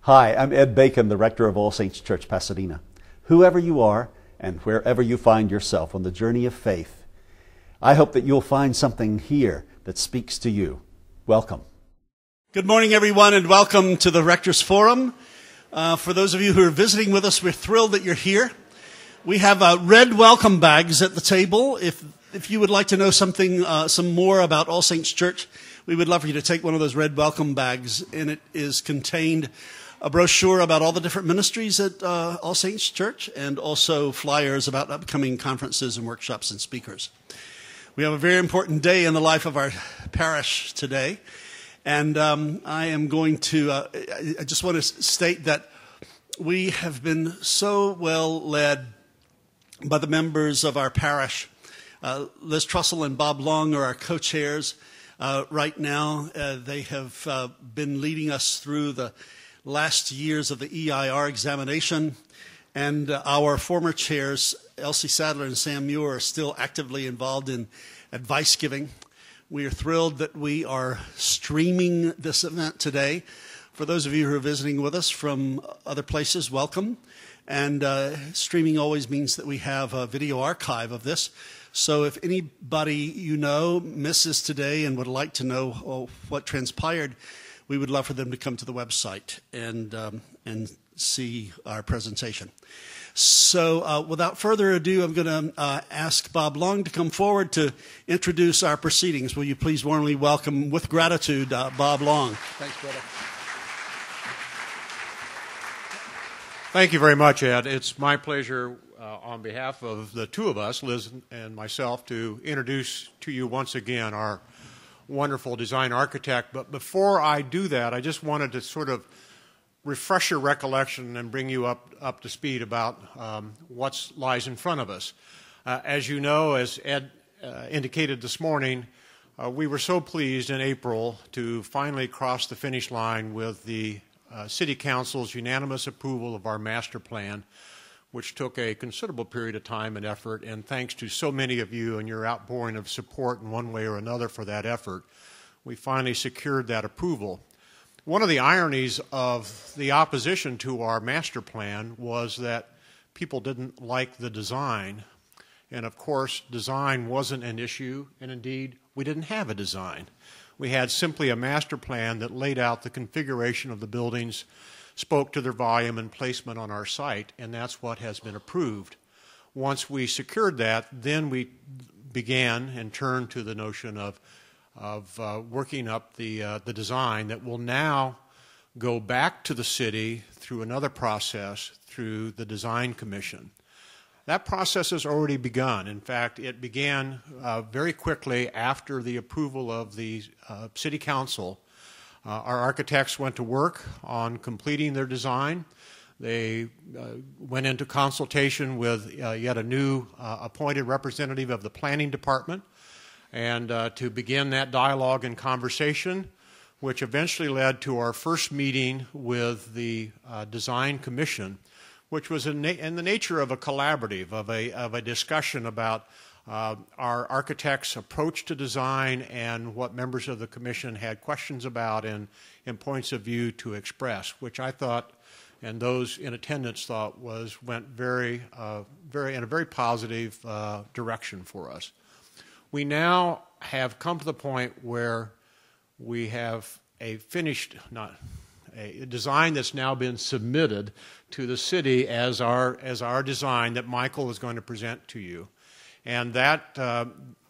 Hi, I'm Ed Bacon, the rector of All Saints Church, Pasadena. Whoever you are and wherever you find yourself on the journey of faith, I hope that you'll find something here that speaks to you. Welcome. Good morning, everyone, and welcome to the Rector's Forum. For those of you who are visiting with us, we're thrilled that you're here. We have red welcome bags at the table. If you would like to know some more about All Saints Church, we would love for you to take one of those red welcome bags. In it is contained a brochure about all the different ministries at All Saints Church, and also flyers about upcoming conferences and workshops and speakers. We have a very important day in the life of our parish today, and I just want to state that we have been so well led by the members of our parish. Liz Trussell and Bob Long are our co-chairs right now. They have been leading us through the last years of the EIR examination, and our former chairs, Elsie Sadler and Sam Muir, are still actively involved in advice giving. We are thrilled that we are streaming this event today. For those of you who are visiting with us from other places, welcome. And streaming always means that we have a video archive of this. So if anybody you know misses today and would like to know what transpired, we would love for them to come to the website and see our presentation. So without further ado, I'm going to ask Bob Long to come forward to introduce our proceedings. Will you please warmly welcome, with gratitude, Bob Long. Thanks, brother. Thank you very much, Ed. It's my pleasure on behalf of the two of us, Liz and myself, to introduce to you once again our wonderful design architect. But before I do that, I just wanted to sort of refresh your recollection and bring you up to speed about what lies in front of us. As you know, as Ed indicated this morning, we were so pleased in April to finally cross the finish line with the City Council's unanimous approval of our master plan, which took a considerable period of time and effort, and thanks to so many of you and your outpouring of support in one way or another for that effort, we finally secured that approval. One of the ironies of the opposition to our master plan was that people didn't like the design, and of course design wasn't an issue, and indeed we didn't have a design. We had simply a master plan that laid out the configuration of the buildings, spoke to their volume and placement on our site, and that's what has been approved. Once we secured that, then we began and turned to the notion of working up the design that will now go back to the city through another process, through the Design Commission. That process has already begun. In fact, it began very quickly after the approval of the City Council. Our architects went to work on completing their design. They went into consultation with yet a new appointed representative of the Planning Department, and to begin that dialogue and conversation, which eventually led to our first meeting with the Design Commission, which was in the nature of a collaborative, of a discussion about our architects' approach to design and what members of the commission had questions about and points of view to express, which I thought, and those in attendance thought, went in a very positive direction for us. We now have come to the point where we have a design that's now been submitted to the city as our design that Michael is going to present to you. And that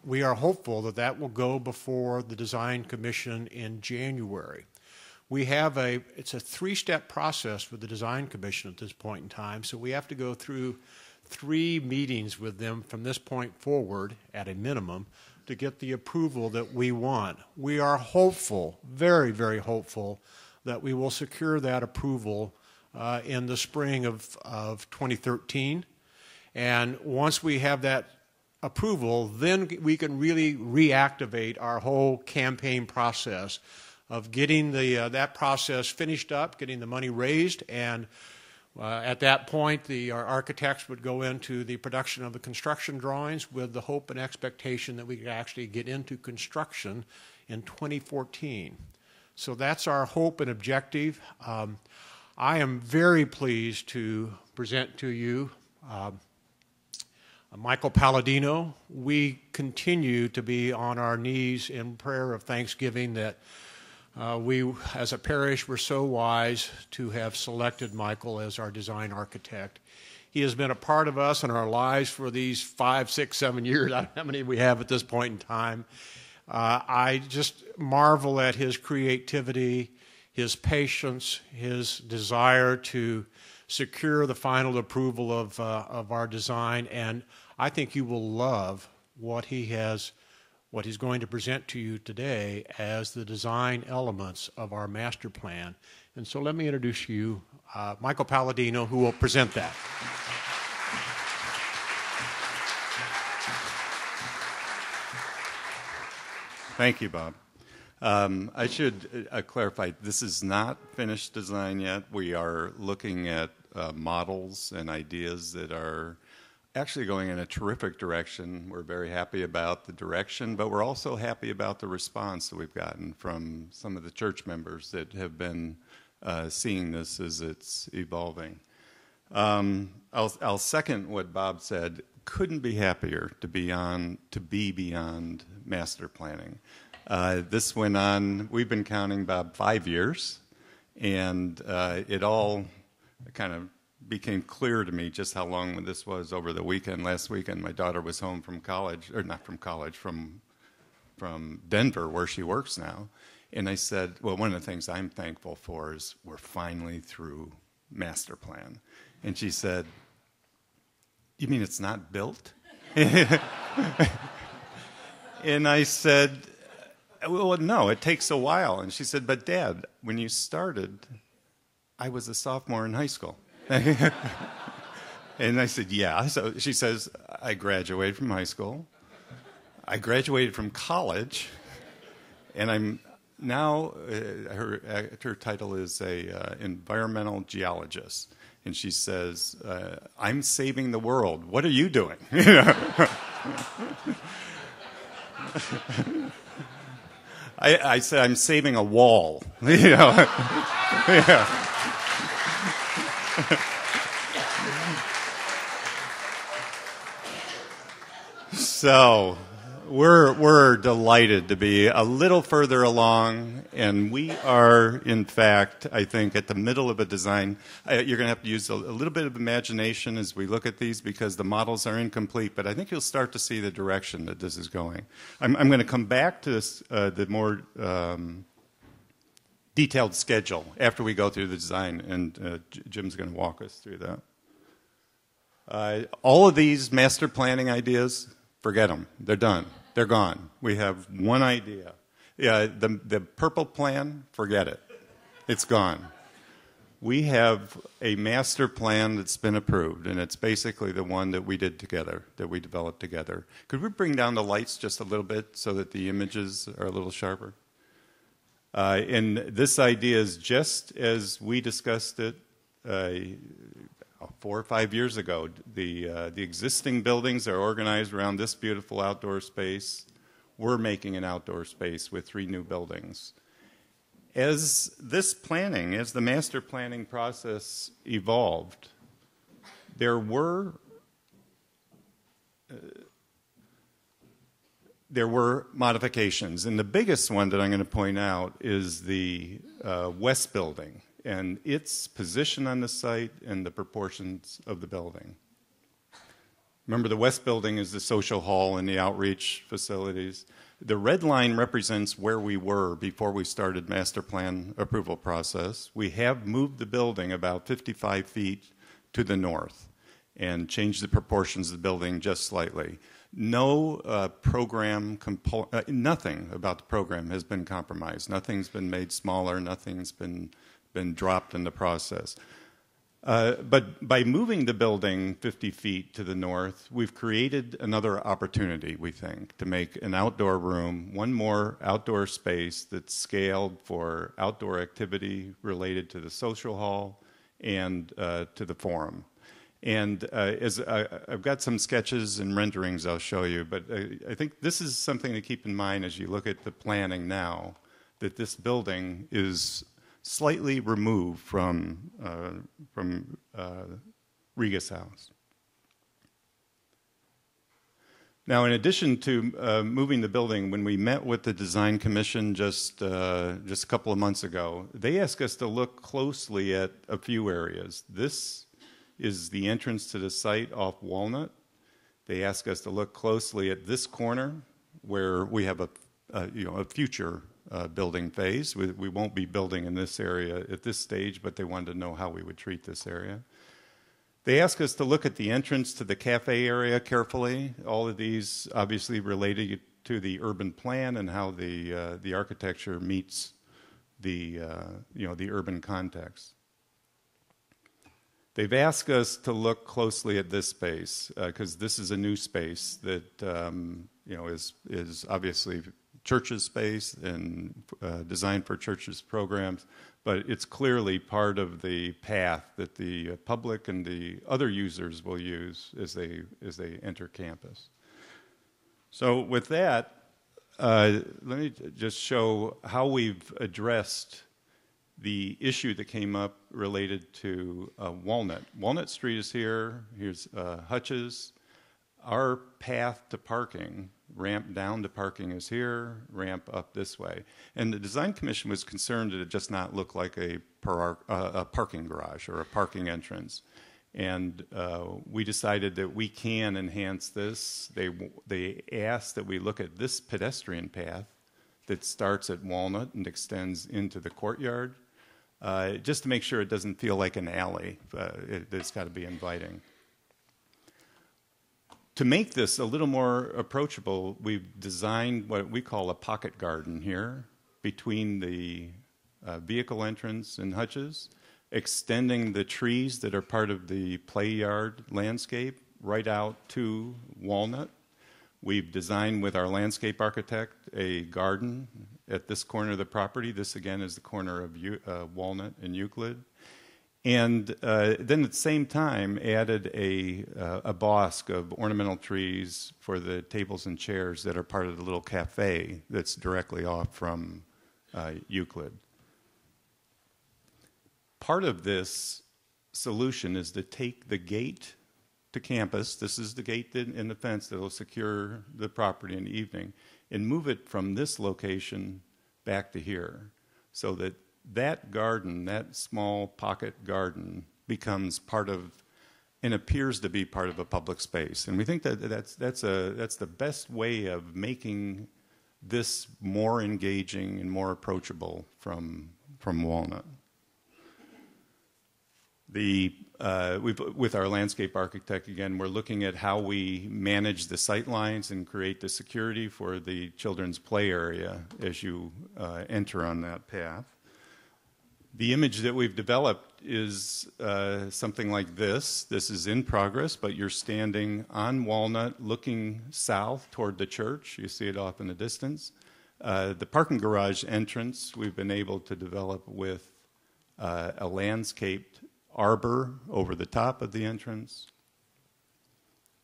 we are hopeful that will go before the Design Commission in January. We have it's a three-step process with the Design Commission at this point in time, so we have to go through 3 meetings with them from this point forward, at a minimum, to get the approval that we want. We are hopeful, very, very hopeful, that we will secure that approval in the spring of 2013. And once we have that approval, then we can really reactivate our whole campaign process of getting that process finished up, getting the money raised, and at that point our architects would go into the production of the construction drawings with the hope and expectation that we could actually get into construction in 2014. So that's our hope and objective. I am very pleased to present to you Michael Palladino. We continue to be on our knees in prayer of thanksgiving that we, as a parish, were so wise to have selected Michael as our design architect. He has been a part of us and our lives for these 5, 6, 7 years. I don't know how many we have at this point in time. I just marvel at his creativity, his patience, his desire to secure the final approval of our design, and I think you will love what he's going to present to you today as the design elements of our master plan. And so let me introduce you, Michael Palladino, who will present that. Thank you, Bob. I should clarify, this is not finished design yet. We are looking at models and ideas that are actually going in a terrific direction. We're very happy about the direction, but we're also happy about the response that we've gotten from some of the church members that have been seeing this as it's evolving. I'll second what Bob said. Couldn't be happier to be beyond master planning. This went on, we've been counting about 5 years, and it all kind of became clear to me just how long this was over the weekend. Last weekend, my daughter was home from college, or not from college, from Denver, where she works now. And I said, well, one of the things I'm thankful for is we're finally through master plan. And she said, you mean it's not built? And I said, well, no, it takes a while. And she said, but Dad, when you started, I was a sophomore in high school. And I said, yeah. So she says, I graduated from high school. I graduated from college. And I'm now, her title is a environmental geologist. And she says, I'm saving the world. What are you doing? I said, I'm saving a wall. Yeah. So we're delighted to be a little further along, and we are, in fact, I think, at the middle of a design. You're going to have to use a little bit of imagination as we look at these because the models are incomplete, but I think you'll start to see the direction that this is going. I'm going to come back to this, the more detailed schedule after we go through the design, and Jim's going to walk us through that. All of these master planning ideas, forget them. They're done. They're gone. We have one idea. Yeah, the purple plan, forget it. It's gone. We have a master plan that's been approved, and it's basically the one that we did together, that we developed together. Could we bring down the lights just a little bit so that the images are a little sharper? And this idea is just as we discussed it 4 or 5 years ago. The existing buildings are organized around this beautiful outdoor space. We're making an outdoor space with 3 new buildings. As the master planning process evolved, there were modifications, and the biggest one that I'm going to point out is the west building and its position on the site and the proportions of the building. Remember, the west building is the social hall and the outreach facilities. The red line represents where we were before we started master plan approval process. We have moved the building about 55 feet to the north and changed the proportions of the building just slightly. No nothing about the program has been compromised. Nothing's been made smaller. Nothing's been dropped in the process. But by moving the building 50 feet to the north, we've created another opportunity, we think, to make an outdoor room, one more outdoor space that's scaled for outdoor activity related to the social hall and to the forum. And I've got some sketches and renderings I'll show you, but I think this is something to keep in mind as you look at the planning now, that this building is slightly removed from Rega's house. Now, in addition to moving the building, when we met with the Design Commission just a couple of months ago, they asked us to look closely at a few areas. This is the entrance to the site off Walnut. They asked us to look closely at this corner where we have a future building phase. We won't be building in this area at this stage, but they wanted to know how we would treat this area. They asked us to look at the entrance to the cafe area carefully. All of these obviously related to the urban plan and how the architecture meets the urban context. They've asked us to look closely at this space because this is a new space that is obviously churches' space and designed for churches' programs, but it's clearly part of the path that the public and the other users will use as they enter campus. So with that, let me just show how we've addressed the issue that came up related to Walnut. Walnut Street is here. Here's Hutch's. Our path to parking, ramp down to parking is here, ramp up this way. And the Design Commission was concerned that it just not look like a parking garage or a parking entrance. And we decided that we can enhance this. They asked that we look at this pedestrian path that starts at Walnut and extends into the courtyard, just to make sure it doesn't feel like an alley. It's got to be inviting. To make this a little more approachable, we've designed what we call a pocket garden here between the vehicle entrance and Hutch's, extending the trees that are part of the play yard landscape right out to Walnut. We've designed with our landscape architect a garden at this corner of the property. This, again, is the corner of Walnut and Euclid. And then at the same time added a bosque of ornamental trees for the tables and chairs that are part of the little cafe that's directly off from Euclid. Part of this solution is to take the gate to campus, this is the gate in the fence that will secure the property in the evening, and move it from this location back to here so that that garden, that small pocket garden, becomes part of and appears to be part of a public space. And we think that that's the best way of making this more engaging and more approachable from Walnut. With our landscape architect, again, we're looking at how we manage the sight lines and create the security for the children's play area as you enter on that path. The image that we've developed is something like this. This is in progress, but you're standing on Walnut looking south toward the church. You see it off in the distance. The parking garage entrance we've been able to develop with a landscaped arbor over the top of the entrance.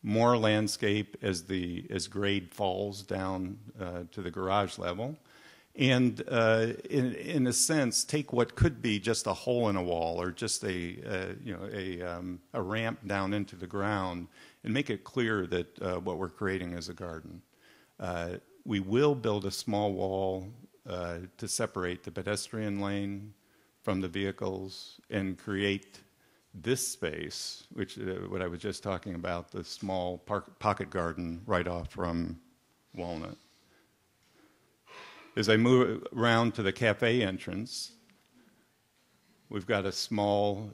More landscape as grade falls down to the garage level. And in a sense, take what could be just a hole in a wall or just a ramp down into the ground and make it clear that what we're creating is a garden. We will build a small wall to separate the pedestrian lane from the vehicles and create this space, which what I was just talking about, the small pocket garden right off from Walnut. As I move around to the cafe entrance, we've got a small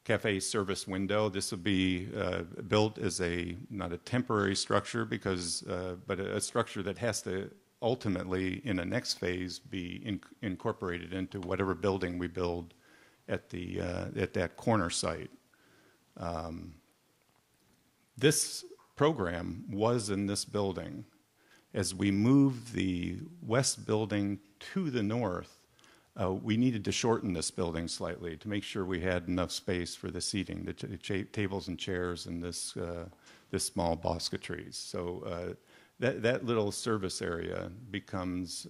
cafe service window. This will be built as not a temporary structure but a structure that has to ultimately, in the next phase, be incorporated into whatever building we build at that corner site. This program was in this building. As we moved the west building to the north, we needed to shorten this building slightly to make sure we had enough space for the seating, the tables and chairs, and this small bosque of trees. So that little service area becomes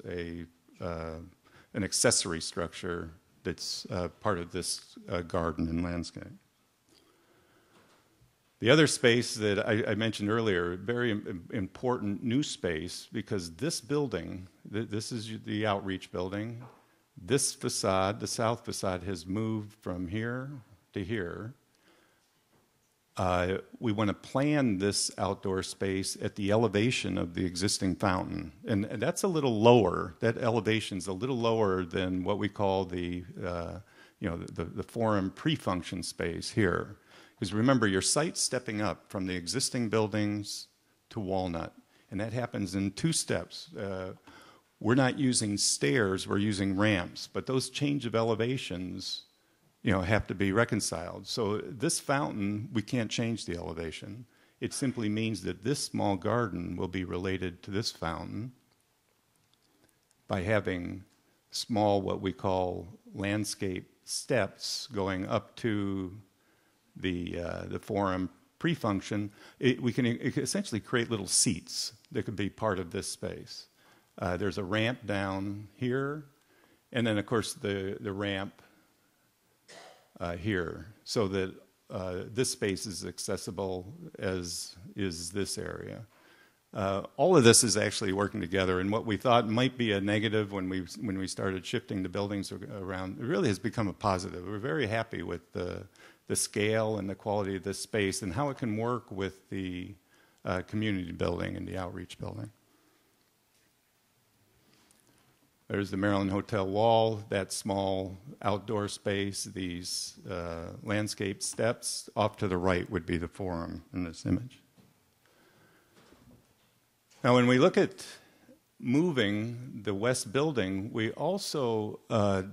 an accessory structure that's part of this garden and landscape. The other space that I mentioned earlier, very important new space, because this building, this is the outreach building. This facade, the south facade, has moved from here to here. We want to plan this outdoor space at the elevation of the existing fountain. And that's a little lower. That elevation's a little lower than what we call the forum pre-function space here. Because remember, your site's stepping up from the existing buildings to Walnut. And that happens in 2 steps. We're not using stairs, we're using ramps. But those change of elevations, have to be reconciled. So this fountain, we can't change the elevation. It simply means that this small garden will be related to this fountain by having small, what we call landscape steps going up to the forum pre-function. We can essentially create little seats that could be part of this space. There's a ramp down here, and then, of course, the ramp here, so that this space is accessible as is this area. All of this is actually working together, and what we thought might be a negative when we started shifting the buildings around, it really has become a positive. We're very happy with the scale and the quality of this space and how it can work with the community building and the outreach building. There's the Maryland Hotel wall, that small outdoor space, these landscape steps. Off to the right would be the forum in this image. Now, when we look at moving the west building, we also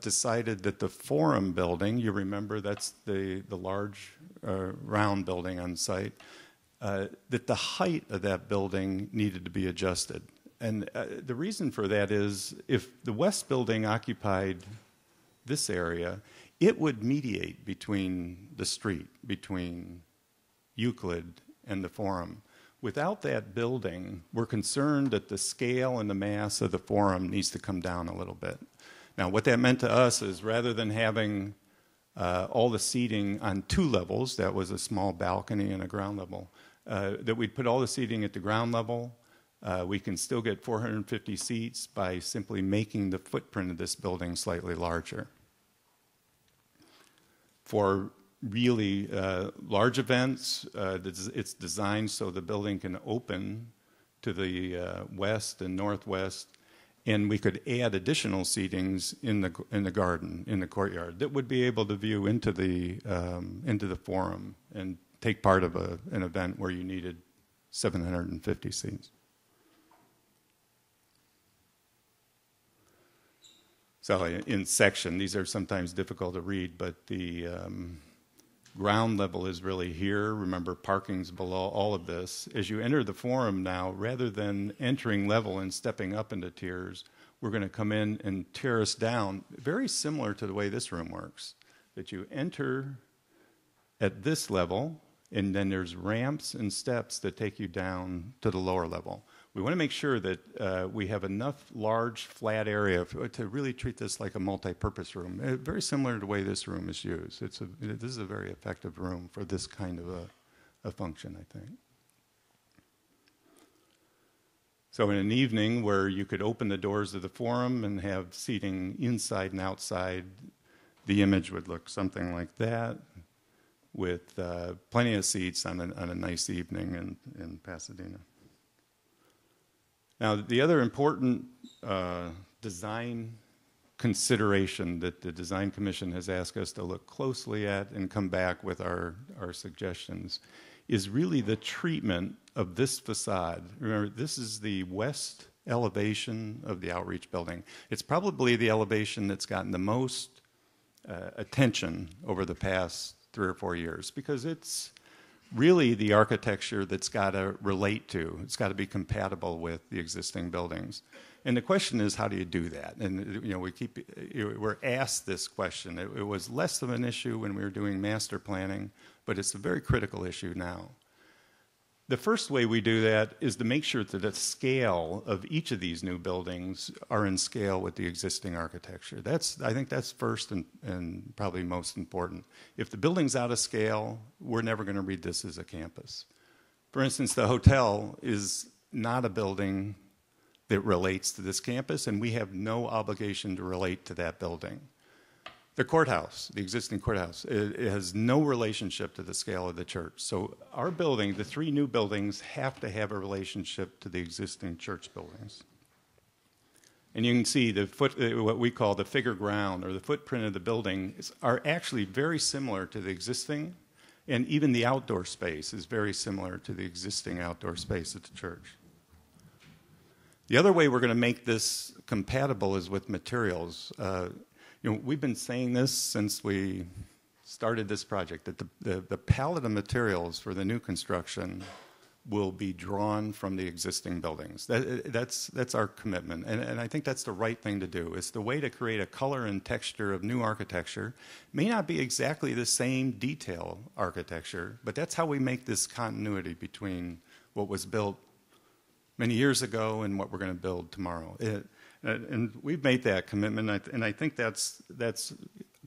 decided that the forum building, you remember that's the large round building on site, that the height of that building needed to be adjusted. And the reason for that is if the west building occupied this area, it would mediate between the street, between Euclid and the forum. Without that building, we're concerned that the scale and the mass of the forum needs to come down a little bit. Now, what that meant to us is rather than having all the seating on 2 levels, that was a small balcony and a ground level, that we'd put all the seating at the ground level. We can still get 450 seats by simply making the footprint of this building slightly larger. For really large events, it's designed so the building can open to the west and northwest, and we could add additional seatings in the garden, in the courtyard, that would be able to view into the forum and take part of an event where you needed 750 seats. So in section, these are sometimes difficult to read, but the ground level is really here. Remember, parking's below all of this. As you enter the forum now, rather than entering level and stepping up into tiers, we're going to come in and terrace down, very similar to the way this room works, that you enter at this level, and then there's ramps and steps that take you down to the lower level. We want to make sure that we have enough large, flat area to really treat this like a multi-purpose room, very similar to the way this room is used. This is a very effective room for this kind of a function, I think. So in an evening where you could open the doors of the forum and have seating inside and outside, the image would look something like that, with plenty of seats on a nice evening in Pasadena. Now, the other important design consideration that the Design Commission has asked us to look closely at and come back with our suggestions is really the treatment of this facade. Remember, this is the west elevation of the outreach building. It's probably the elevation that's gotten the most attention over the past 3 or 4 years because it's really the architecture that's got to relate to. It's got to be compatible with the existing buildings. And the question is, how do you do that? And we're asked this question. It was less of an issue when we were doing master planning, but it's a very critical issue now. The first way we do that is to make sure that the scale of each of these new buildings are in scale with the existing architecture. I think that's first and probably most important. If the building's out of scale, we're never going to read this as a campus. For instance, the hotel is not a building that relates to this campus, and we have no obligation to relate to that building. The courthouse, the existing courthouse, it has no relationship to the scale of the church. So our building, the 3 new buildings, have to have a relationship to the existing church buildings. And you can see what we call the figure ground, or the footprint of the building, are actually very similar to the existing, and even the outdoor space is very similar to the existing outdoor space at the church. The other way we're going to make this compatible is with materials. We've been saying this since we started this project, that the palette of materials for the new construction will be drawn from the existing buildings. That's our commitment, and I think that's the right thing to do. It's the way to create a color and texture of new architecture. It may not be exactly the same detail architecture, but that's how we make this continuity between what was built many years ago and what we're going to build tomorrow. And we've made that commitment, and I think that's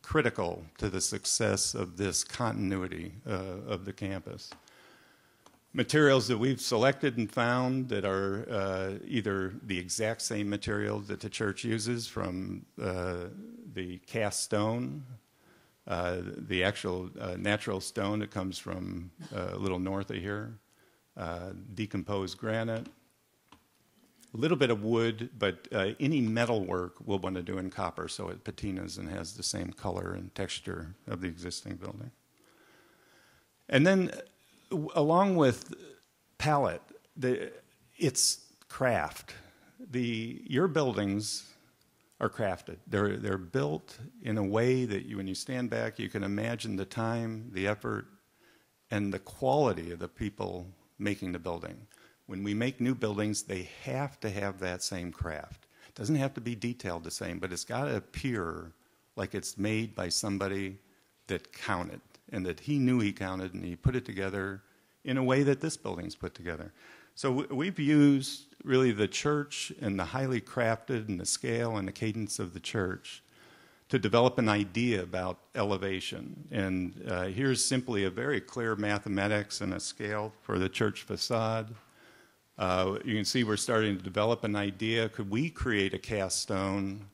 critical to the success of this continuity of the campus. Materials that we've selected and found that are either the exact same material that the church uses, from the cast stone, the actual natural stone that comes from a little north of here, decomposed granite, a little bit of wood, but any metal work we'll want to do in copper so it patinas and has the same color and texture of the existing building. And then along with palette, it's craft. Your buildings are crafted. They're built in a way that when you stand back, you can imagine the time, the effort, and the quality of the people making the building. When we make new buildings, they have to have that same craft. It doesn't have to be detailed the same, but it's got to appear like it's made by somebody that counted, and that he knew he counted, and he put it together in a way that this building's put together. So we've used really the church and the highly crafted and the scale and the cadence of the church to develop an idea about elevation. And here's simply a very clear mathematics and a scale for the church facade. You can see we're starting to develop an idea. Could we create a cast stone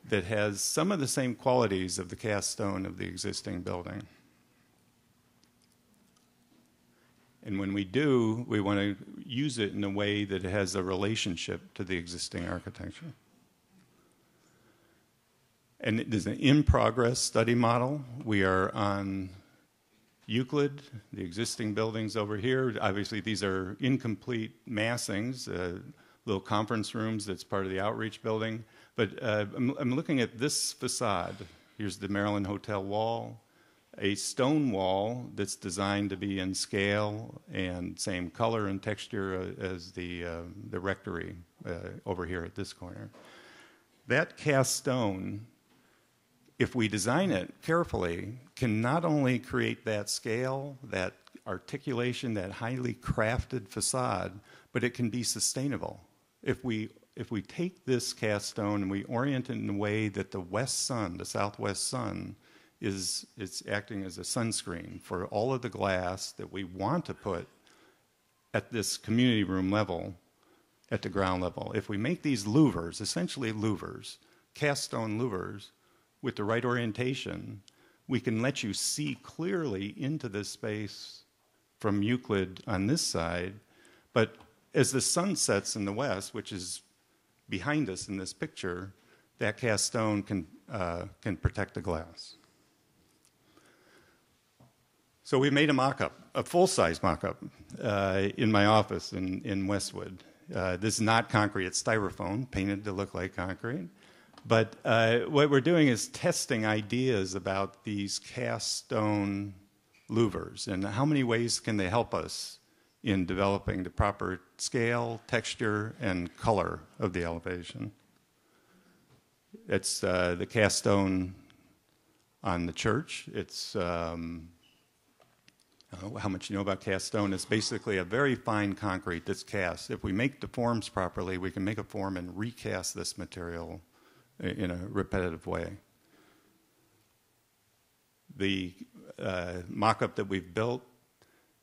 that has some of the same qualities of the cast stone of the existing building? And when we do, we want to use it in a way that it has a relationship to the existing architecture. And there's an in-progress study model. We are on Euclid, the existing buildings over here. Obviously, these are incomplete massings, little conference rooms that's part of the outreach building. But I'm looking at this facade. Here's the Maryland Hotel wall, a stone wall that's designed to be in scale and same color and texture as the rectory over here at this corner. That cast stone, if we design it carefully, can not only create that scale, that articulation, that highly crafted facade, but it can be sustainable. If we take this cast stone and we orient it in a way that the west sun, the southwest sun, is acting as a sunscreen for all of the glass that we want to put at this community room level, at the ground level. If we make these louvers, essentially louvers, cast stone louvers, with the right orientation, we can let you see clearly into this space from Euclid on this side. But as the sun sets in the west, which is behind us in this picture, that cast stone can protect the glass. So we made a mock-up, a full-size mock-up, in my office in Westwood. This is not concrete, it's styrofoam, painted to look like concrete. But what we're doing is testing ideas about these cast stone louvers and how many ways can they help us in developing the proper scale, texture, and color of the elevation. It's the cast stone on the church. It's How much you know about cast stone? It's basically a very fine concrete that's cast. If we make the forms properly, we can make a form and recast this material in a repetitive way. The mock-up that we've built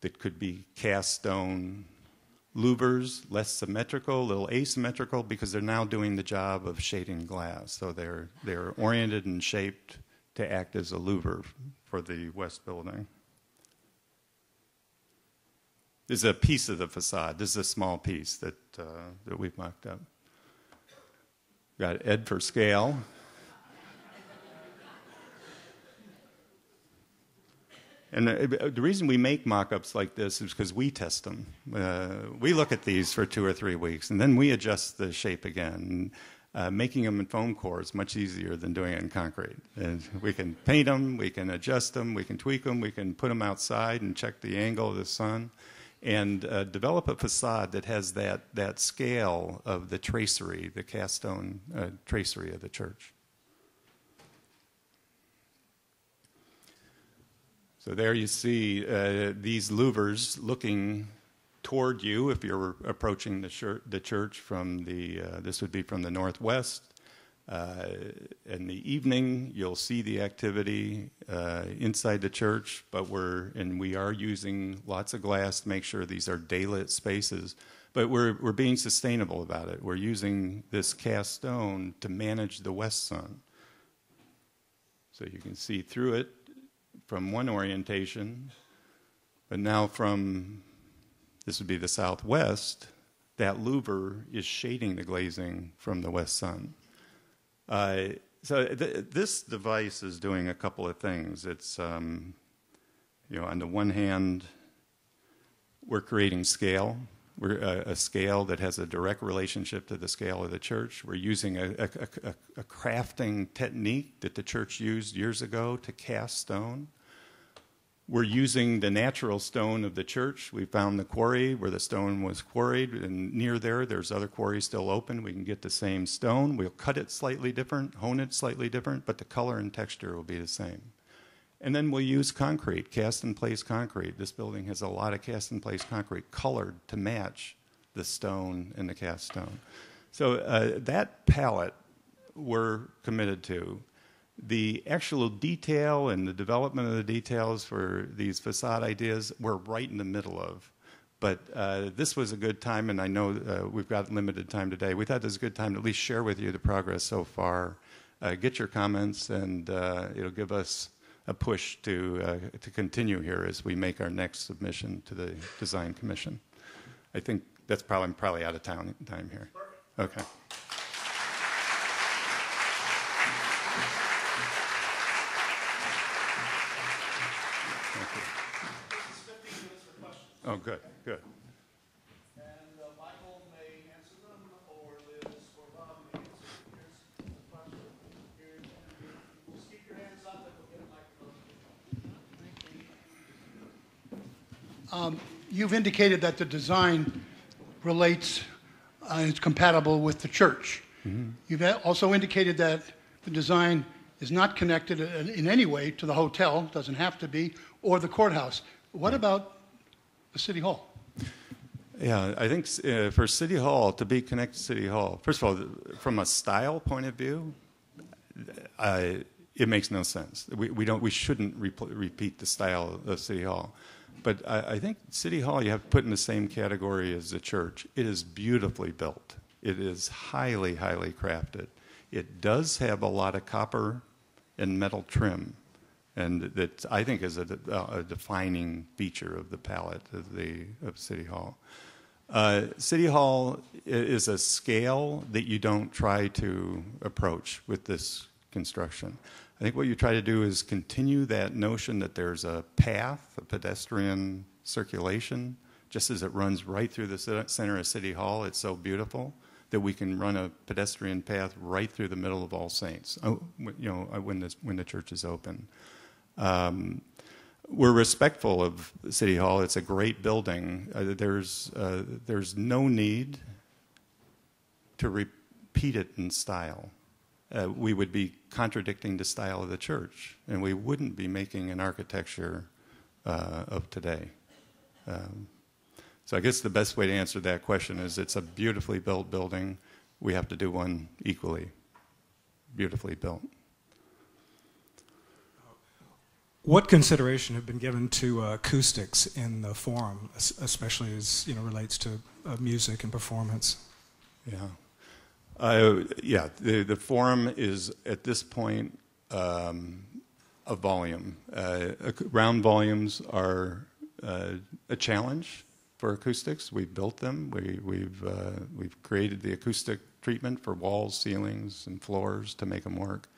that could be cast stone louvers, less symmetrical, a little asymmetrical, because they're now doing the job of shading glass. So they're oriented and shaped to act as a louver for the west building. This is a piece of the facade. This is a small piece that we've mocked up. Got Ed for scale. And the reason we make mock-ups like this is because we test them. We look at these for 2 or 3 weeks, and then we adjust the shape again. Making them in foam core is much easier than doing it in concrete. And we can paint them, we can adjust them, we can tweak them, we can put them outside and check the angle of the sun, and develop a facade that has that scale of the tracery, the cast stone tracery of the church. So there you see these louvers looking toward you if you're approaching the church from this would be from the northwest. In the evening, you'll see the activity inside the church, but we are using lots of glass to make sure these are daylit spaces. But we're being sustainable about it. We're using this cast stone to manage the west sun. So you can see through it from one orientation, but now this would be the southwest, that louver is shading the glazing from the west sun. This device is doing a couple of things. It's, on the one hand, we're creating scale. We're a scale that has a direct relationship to the scale of the church. We're using a crafting technique that the church used years ago to cast stone. We're using the natural stone of the church. We found the quarry where the stone was quarried, and near there's other quarries still open. We can get the same stone. We'll cut it slightly different, hone it slightly different, but the color and texture will be the same. And then we'll use concrete, cast-in-place concrete. This building has a lot of cast-in-place concrete colored to match the stone and the cast stone. So that palette we're committed to. The actual detail and the development of the details for these facade ideas we're right in the middle of. But this was a good time, and I know we've got limited time today. We thought this was a good time to at least share with you the progress so far. Get your comments, and it'll give us a push to continue here as we make our next submission to the Design Commission. I think that's probably out of time here. Okay. Oh, good. And Michael may answer them, or Liz or Rob may answer them. Here's the question. Just keep your hands up and we'll get a microphone. You've indicated that the design relates, is compatible with the church. Mm-hmm. You've also indicated that the design is not connected in any way to the hotel, doesn't have to be, or the courthouse. What about the City Hall? Yeah, I think for City Hall, to be connected to City Hall, first of all, from a style point of view, it makes no sense. We shouldn't repeat the style of City Hall. But I think City Hall you have to put in the same category as the church. It is beautifully built. It is highly, highly crafted. It does have a lot of copper and metal trim, and that I think is a defining feature of the palette of City Hall. City Hall is a scale that you don't try to approach with this construction. I think what you try to do is continue that notion that there's a path, a pedestrian circulation, just as it runs right through the center of City Hall. It's so beautiful that we can run a pedestrian path right through the middle of All Saints, when the church is open. We're respectful of City Hall. It's a great building. There's no need to repeat it in style. We would be contradicting the style of the church, and we wouldn't be making an architecture of today. So I guess the best way to answer that question is it's a beautifully built building. We have to do one equally beautifully built. What consideration have been given to acoustics in the forum, especially as relates to music and performance? Yeah. The forum is at this point a volume. Round volumes are a challenge for acoustics. We've built them. We've created the acoustic treatment for walls, ceilings, and floors to make them work.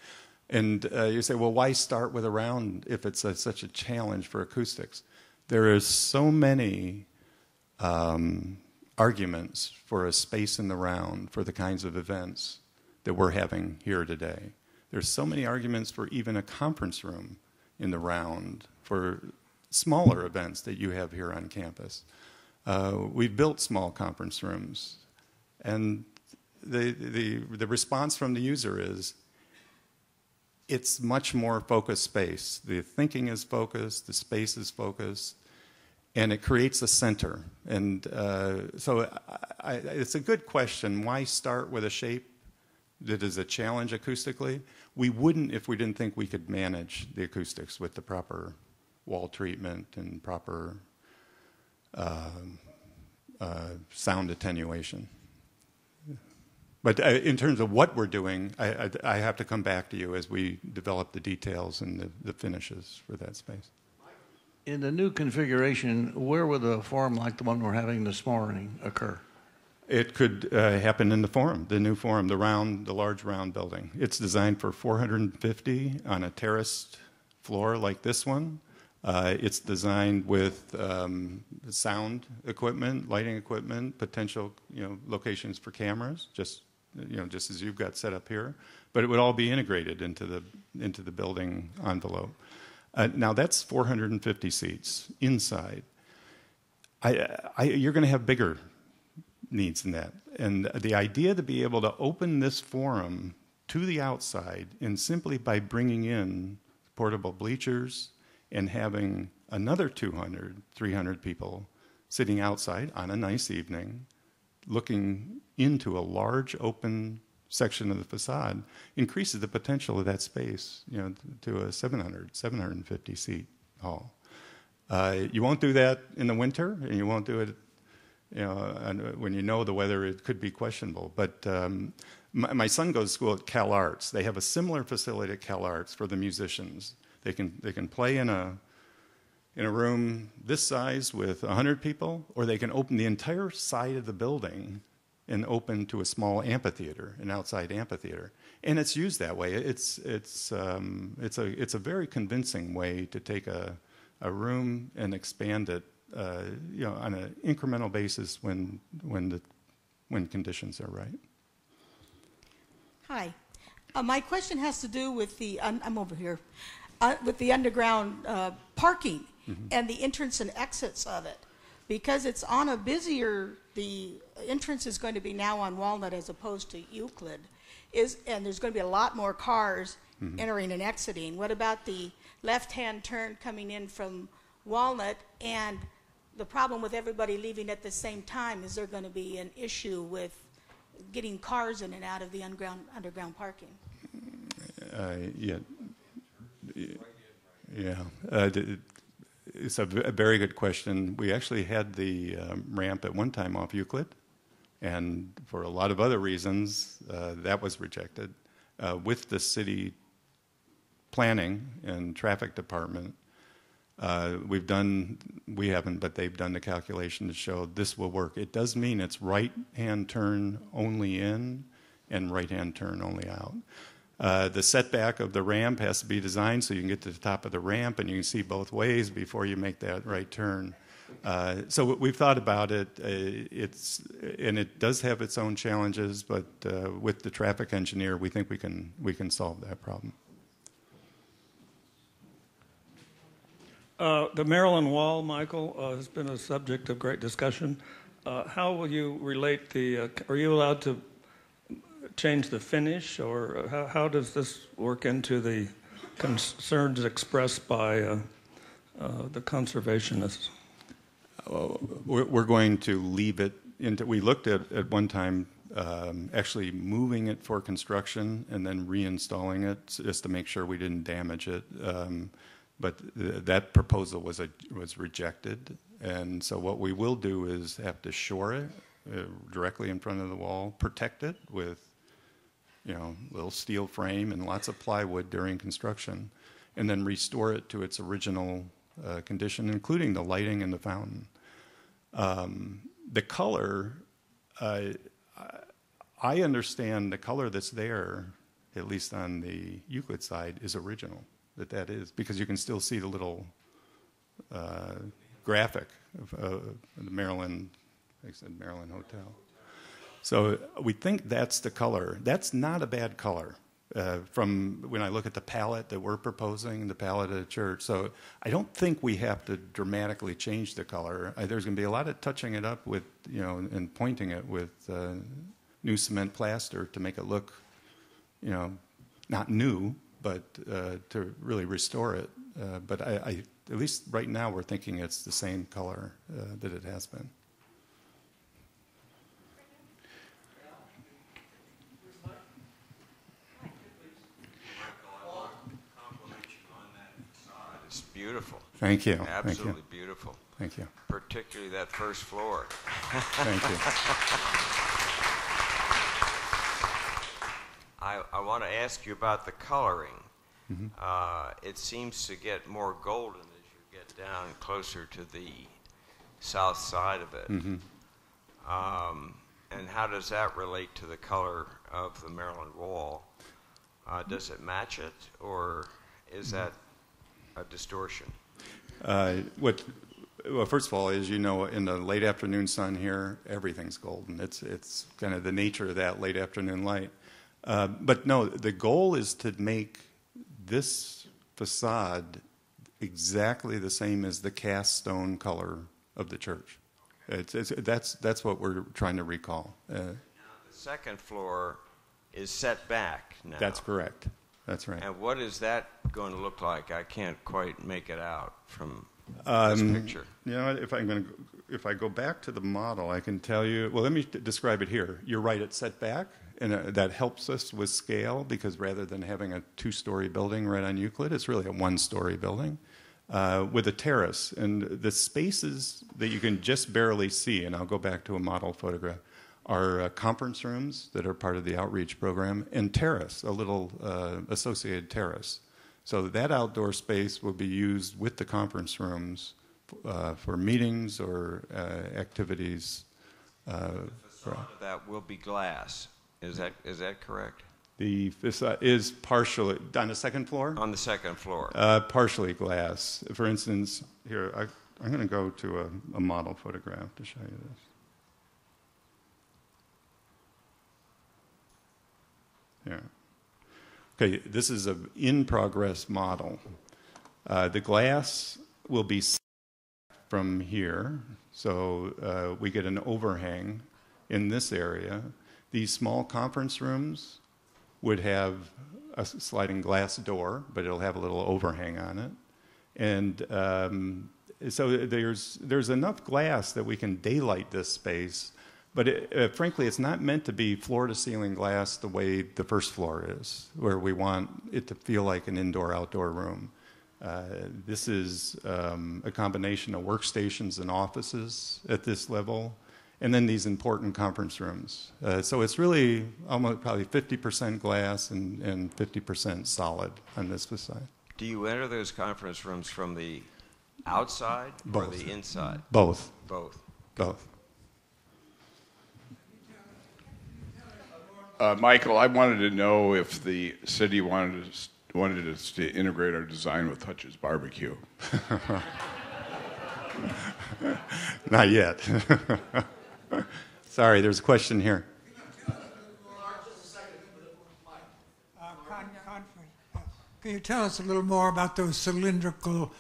And you say, well, why start with a round if it's such a challenge for acoustics? There are so many arguments for a space in the round for the kinds of events that we're having here today. There's so many arguments for even a conference room in the round for smaller events that you have here on campus. We've built small conference rooms, and the response from the user is, it's much more focused space. The thinking is focused, the space is focused, and it creates a center. And so it's a good question. Why start with a shape that is a challenge acoustically? We wouldn't if we didn't think we could manage the acoustics with the proper wall treatment and proper sound attenuation. But in terms of what we're doing, I have to come back to you as we develop the details and the finishes for that space. In the new configuration, where would a forum like the one we're having this morning occur? It could happen in the forum, the new forum, the large round building. It's designed for 450 on a terraced floor like this one. It's designed with sound equipment, lighting equipment, potential locations for cameras, just as you've got set up here. But it would all be integrated into the building envelope. Now that's 450 seats inside. You're going to have bigger needs than that. And the idea to be able to open this forum to the outside, and simply by bringing in portable bleachers and having another 200, 300 people sitting outside on a nice evening, looking into a large open section of the facade, increases the potential of that space, to a 750 seat hall. You won't do that in the winter, and you won't do it, when the weather it could be questionable. But my son goes to school at Cal Arts. They have a similar facility at Cal Arts for the musicians. They can play in a room this size with 100 people, or they can open the entire side of the building and open to a small amphitheater, an outside amphitheater, and it's used that way. It's a very convincing way to take a room and expand it, on an incremental basis when conditions are right. Hi, my question has to do with I'm over here, with the underground parking. Mm-hmm. And the entrance and exits of it. Because it's on a busier, the entrance is going to be now on Walnut as opposed to Euclid, and there's going to be a lot more cars mm-hmm. entering and exiting. What about the left-hand turn coming in from Walnut, and the problem with everybody leaving at the same time? Is there going to be an issue with getting cars in and out of the underground parking? It's a very good question. We actually had the ramp at one time off Euclid, and for a lot of other reasons, that was rejected. With the city planning and traffic department, we haven't, but they've done the calculation to show this will work. It does mean it's right-hand turn only in and right-hand turn only out. The setback of the ramp has to be designed so you can get to the top of the ramp and you can see both ways before you make that right turn. So we've thought about it. And it does have its own challenges, but with the traffic engineer, we think we can solve that problem. The Maryland Wall, Michael, has been a subject of great discussion. How will you relate are you allowed to change the finish, or how does this work into the concerns expressed by the conservationists? We're going to leave it into. We looked at one time actually moving it for construction and then reinstalling it just to make sure we didn't damage it. But that proposal was rejected, and so what we will do is have to shore it directly in front of the wall, protect it with little steel frame and lots of plywood during construction, and then restore it to its original condition, including the lighting and the fountain. The color, I understand the color that's there, at least on the Euclid side, is original. That is, because you can still see the little graphic of the Maryland, like I said, Maryland Hotel. So we think that's the color. That's not a bad color from when I look at the palette that we're proposing, the palette of the church. So I don't think we have to dramatically change the color. There's going to be a lot of touching it up with, and pointing it with new cement plaster to make it look, not new, but to really restore it. But I, at least right now, we're thinking it's the same color that it has been. It's beautiful. Thank you. Absolutely Thank you. Beautiful. Thank you. Particularly that first floor. Thank you. I want to ask you about the coloring. Mm-hmm. It seems to get more golden as you get down closer to the south side of it. Mm-hmm. And how does that relate to the color of the Maryland wall? Does it match it, or is that a distortion? Well, first of all, as you know, in the late afternoon sun here, everything's golden. It's kind of the nature of that late afternoon light. But no, the goal is to make this facade exactly the same as the cast stone color of the church. That's what we're trying to recall. Now, the second floor is set back now. That's correct. That's right. And what is that going to look like? I can't quite make it out from this picture. You know, if I go back to the model, I can tell you. Well, let me describe it here. You're right; it's set back, and that helps us with scale because rather than having a two-story building right on Euclid, it's really a one-story building with a terrace. And the spaces that you can just barely see, and I'll go back to a model photograph, are conference rooms that are part of the outreach program, and terrace, a little associated terrace. So that outdoor space will be used with the conference rooms for meetings or activities. The facade of that will be glass. Is that correct? The facade is partially on the second floor. On the second floor. Partially glass. For instance, here I'm going to go to a model photograph to show you this. Yeah. Okay, this is an in-progress model. The glass will be from here, so we get an overhang in this area. These small conference rooms would have a sliding glass door, but it'll have a little overhang on it. And so there's enough glass that we can daylight this space. But frankly, it's not meant to be floor-to-ceiling glass the way the first floor is, where we want it to feel like an indoor-outdoor room. This is a combination of workstations and offices at this level, and then these important conference rooms. So it's really almost probably 50% glass and 50% solid on this facade. Do you enter those conference rooms from the outside or the inside? Both. Both. Both. Michael, I wanted to know if the city wanted us to integrate our design with Hutch's Barbecue. Not yet. Sorry, there's a question here. Can you tell us a little more about those cylindrical,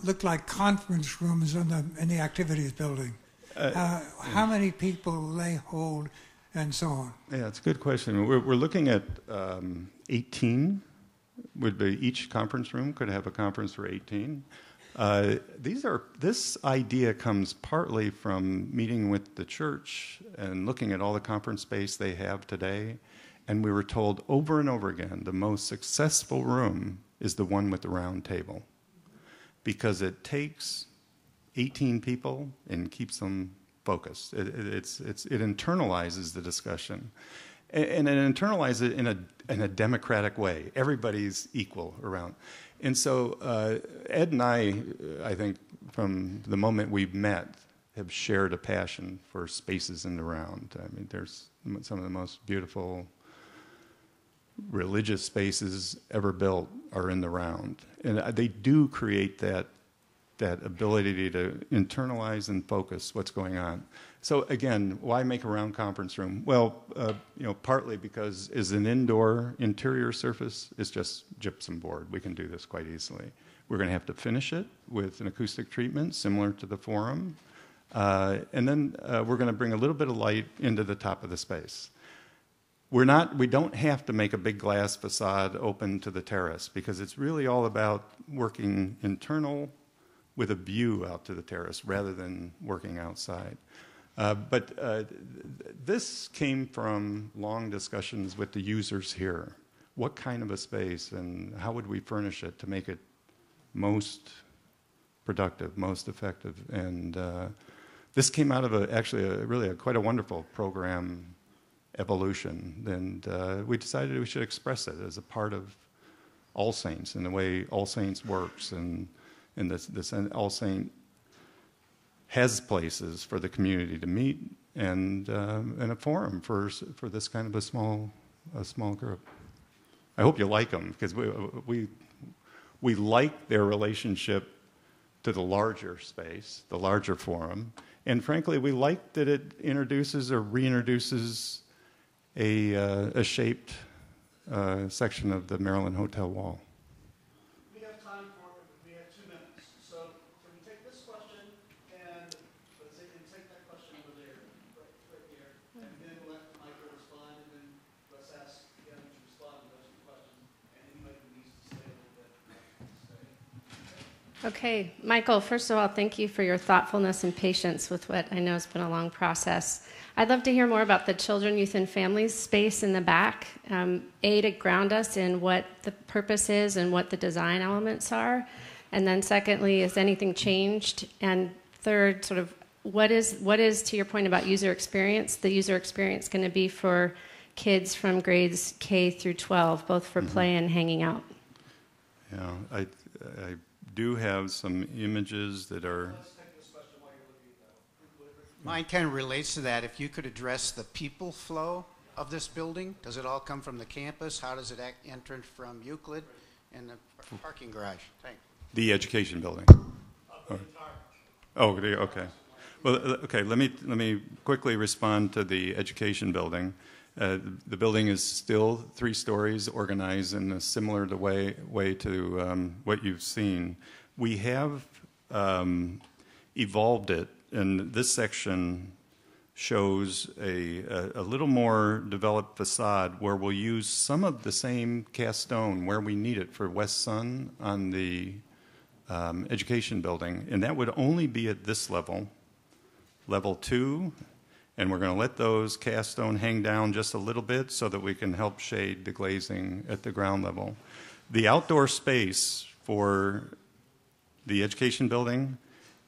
look like conference rooms in the activities building? How many people they hold? And so on. Yeah, it's a good question. We're looking at 18. Would be each conference room could have a conference for 18. This idea comes partly from meeting with the church and looking at all the conference space they have today. And we were told over and over again, the most successful room is the one with the round table, because it takes 18 people and keeps them focused. It internalizes the discussion, and it internalizes it in a democratic way. Everybody's equal around. And so Ed and I think from the moment we've met, have shared a passion for spaces in the round. I mean, there's some of the most beautiful religious spaces ever built are in the round. And they do create that ability to internalize and focus what's going on. So again, why make a round conference room? Well, partly because as an indoor interior surface, it's just gypsum board. We can do this quite easily. We're going to have to finish it with an acoustic treatment similar to the forum. And then we're going to bring a little bit of light into the top of the space. We don't have to make a big glass facade open to the terrace, because it's really all about working internal with a view out to the terrace rather than working outside. But this came from long discussions with the users here. What kind of a space and how would we furnish it to make it most productive, most effective? And this came out of really quite a wonderful program evolution. And we decided we should express it as a part of All Saints and the way All Saints works. And this All Saint has places for the community to meet and a forum for this kind of a small group. I hope you like them, because we like their relationship to the larger space, the larger forum, and frankly, we like that it introduces or reintroduces a shaped section of the Maryland Hotel wall. We have 2 minutes. So can we take this question and take that question over there, right here, and then let Michael respond, and then let's ask him to respond to those 2 questions, and anybody who needs to stay a little bit stay. Okay, Michael, first of all, thank you for your thoughtfulness and patience with what I know has been a long process. I'd love to hear more about the children, youth, and families space in the back. To ground us in what the purpose is and what the design elements are. And then secondly, has anything changed? And third, sort of what is, to your point about user experience, the user experience going to be for kids from grades K through 12, both for play and hanging out? Yeah, I do have some images that are... Mine kind of relates to that. If you could address the people flow of this building. Does it all come from the campus? How does it enter from Euclid and the parking garage? Thanks. The education building. Okay. Well, okay. Let me quickly respond to the education building. The building is still 3 stories, organized in a similar way to what you've seen. We have evolved it. And this section shows a little more developed facade where we'll use some of the same cast stone where we need it for West Sun on the education building. And that would only be at this level, level 2. And we're going to let those cast stone hang down just a little bit so that we can help shade the glazing at the ground level. The outdoor space for the education building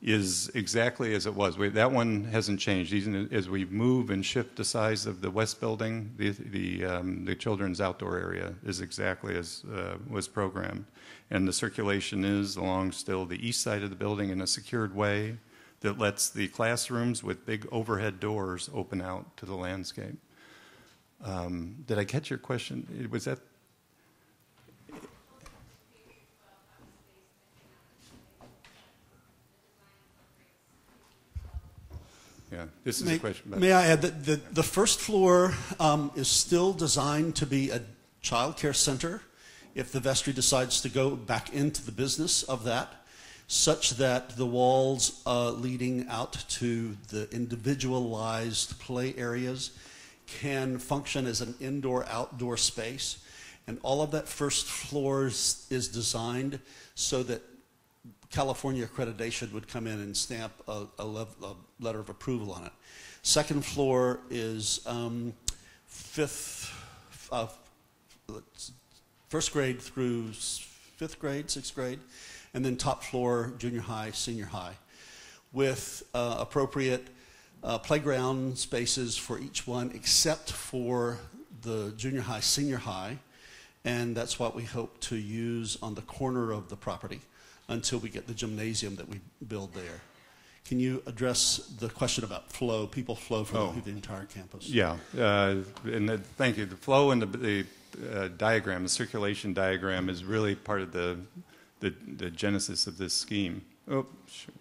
is exactly as it was. That one hasn't changed. Even as we move and shift the size of the west building, the children's outdoor area is exactly as was programmed. And the circulation is along still the east side of the building in a secured way that lets the classrooms with big overhead doors open out to the landscape. Did I catch your question? Was that... Yeah, this is a question. May I add that the first floor is still designed to be a child care center if the vestry decides to go back into the business of that, such that the walls leading out to the individualized play areas can function as an indoor-outdoor space. And all of that first floor is designed so that California accreditation would come in and stamp a letter of approval on it. Second floor is first grade through fifth grade, sixth grade, and then top floor, junior high, senior high, with appropriate playground spaces for each one except for the junior high, senior high, and that's what we hope to use on the corner of the property until we get the gymnasium that we build there. Can you address the question about flow, people flow through the entire campus? Yeah, thank you. The flow and the diagram, the circulation diagram, is really part of the genesis of this scheme. Oh, sure.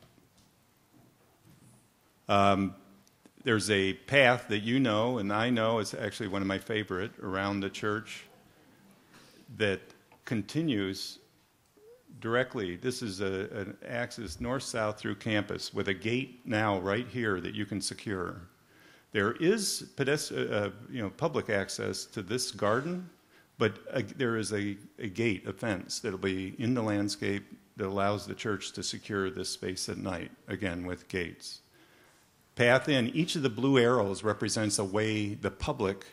There's a path that you know and I know is actually one of my favorite around the church that continues directly. This is an axis north-south through campus with a gate now right here that you can secure. There is public access to this garden, but there is a gate, a fence that'll be in the landscape that allows the church to secure this space at night, again with gates. Path in, each of the blue arrows represents a way the public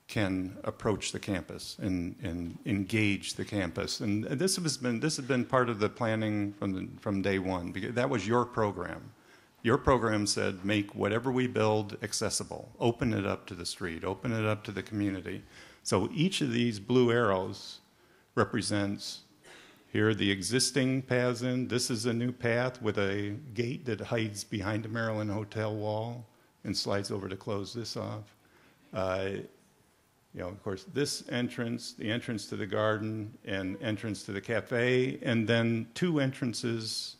can approach the campus and engage the campus. And this has been part of the planning from day one, because that was your program. Your program said, make whatever we build accessible. Open it up to the street. Open it up to the community. So each of these blue arrows represents, here are the existing paths in. This is a new path with a gate that hides behind the Maryland Hotel wall and slides over to close this off. Of course, this entrance, the entrance to the garden, and entrance to the cafe, and then two entrances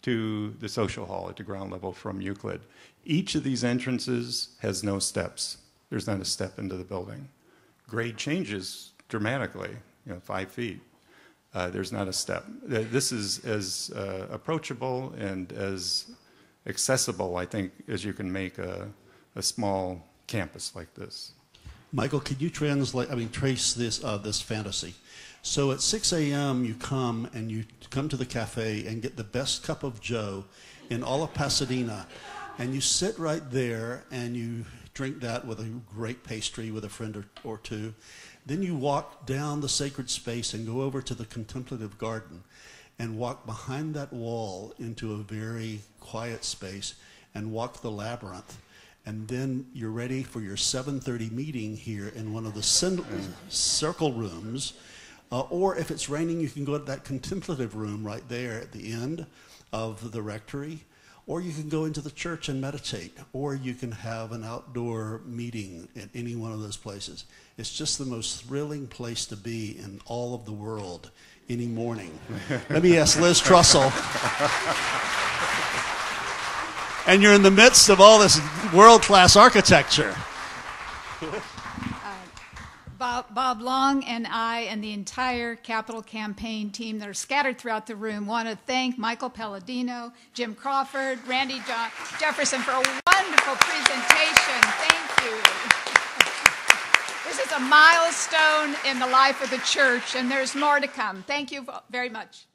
to the social hall at the ground level from Euclid. Each of these entrances has no steps. There's not a step into the building. Grade changes dramatically, 5 feet. There's not a step. This is as approachable and as accessible, I think, as you can make a small campus like this. Michael, could you trace this fantasy? So at 6 a.m. you come to the cafe and get the best cup of joe in all of Pasadena, and you sit right there and you drink that with a great pastry with a friend or two. Then you walk down the sacred space and go over to the contemplative garden and walk behind that wall into a very quiet space and walk the labyrinth. And then you're ready for your 7:30 meeting here in one of the circle rooms. Or if it's raining, you can go to that contemplative room right there at the end of the rectory. Or you can go into the church and meditate. Or you can have an outdoor meeting at any one of those places. It's just the most thrilling place to be in all of the world any morning. Let me ask Liz Trussell. And you're in the midst of all this world-class architecture. Bob Long and I and the entire Capital Campaign team that are scattered throughout the room want to thank Michael Palladino, Jim Crawford, Randy Jefferson for a wonderful presentation. Thank you. This is a milestone in the life of the church, and there's more to come. Thank you very much.